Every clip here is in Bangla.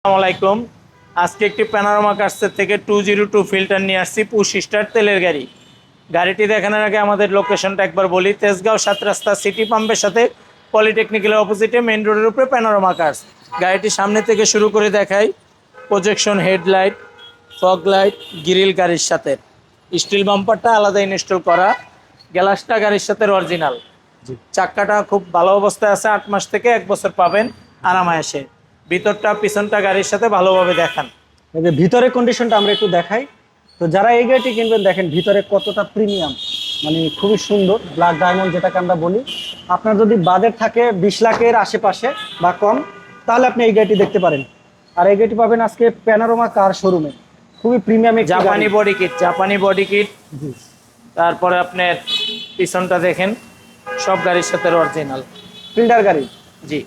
আসসালামু আলাইকুম। আজকে একটি প্যানোরামা কার্সের থেকে 202 ফিল্টার নিয়ে আসছি পুশ স্টার তেলের গাড়ি। গাড়িটি দেখানোর আগে আমাদের লোকেশনটা একবার বলি। তেজগাঁও 7 রাস্তা সিটি পাম্পের সাথে পলিটেকনিক্যালের অপোজিটে মেইন রোডের উপরে প্যানোরামা কার্স। গাড়িটি সামনে থেকে শুরু করে দেখাই। Projection headlight, fog light, grill গাড়ির সাথে, স্টিল বাম্পারটা আলাদা ইনস্টল করা, গ্লাসটা গাড়ির সাথে অরিজিনাল। চাক্কাটা খুব ভালো অবস্থায় আছে, 8 মাস থেকে 1 বছর পাবেন আরামায়েসে। ভিতরটা পিছনটা গাড়ির সাথে ভালোভাবে দেখান। এই যে ভিতরের কন্ডিশনটা আমরা একটু দেখাই। তো যারা এই গাড়িটি কিনবেন দেখেন ভিতরে কতটা প্রিমিয়াম, মানে খুবই সুন্দর ব্ল্যাক ডায়মন্ড যেটাকে আমরা বলি। আপনার যদি বাজেট থাকে 20 লাখের আশেপাশে বা কম, তাহলে আপনি এই গাড়িটি দেখতে পারেন। আর এই গাড়িটি পাবেন আজকে প্যানোরামা কার শোরুমে। খুবই প্রিমিয়াম একটি জাপানি গাড়ি। বডি কিট, জাপানি বডি কিট। জি। তারপরে আপনার পিছনটা দেখেন, সব গাড়ির সাথে অরিজিনাল। ফিল্টার গাড়ি। জি।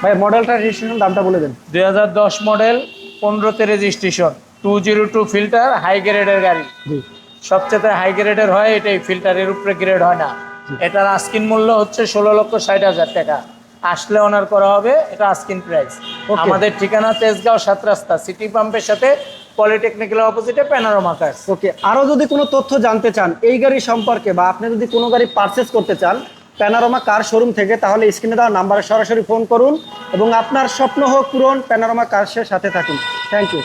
ভাই মডেলটা রেজিস্ট্রেশন দামটা বলে দেন। 2010 মডেল, 15তে রেজিস্ট্রেশন, 202 ফিল্টার, হাই গ্রেডের গাড়ি। জি। সবচেয়ে হাই গ্রেডের হয় এটাই, ফিল্টারের উপরে গ্রেড হয় না। এটার আস্কিন মূল্য হচ্ছে 16,60,000 টাকা। আসলে অনার করা হবে, এটা আস্কিন প্রাইস। Okay. আমাদের ঠিকানা তেজগাঁও 7 রাস্তা সিটি পাম্পের সাথে পলিটেকনিক্যালের অপোজিটে প্যানোরামা কার্স। ওকে, আরও যদি কোনো তথ্য জানতে চান এই গাড়ি সম্পর্কে বা আপনি যদি কোনো গাড়ি পারচেস করতে চান প্যানোরামা কার শোরুম থেকে, তাহলে স্ক্রিনে দেওয়া নাম্বারে সরাসরি ফোন করুন এবং আপনার স্বপ্ন হোক পূরণ। প্যানোরামা কার্সের সাথে থাকুন। Thank you.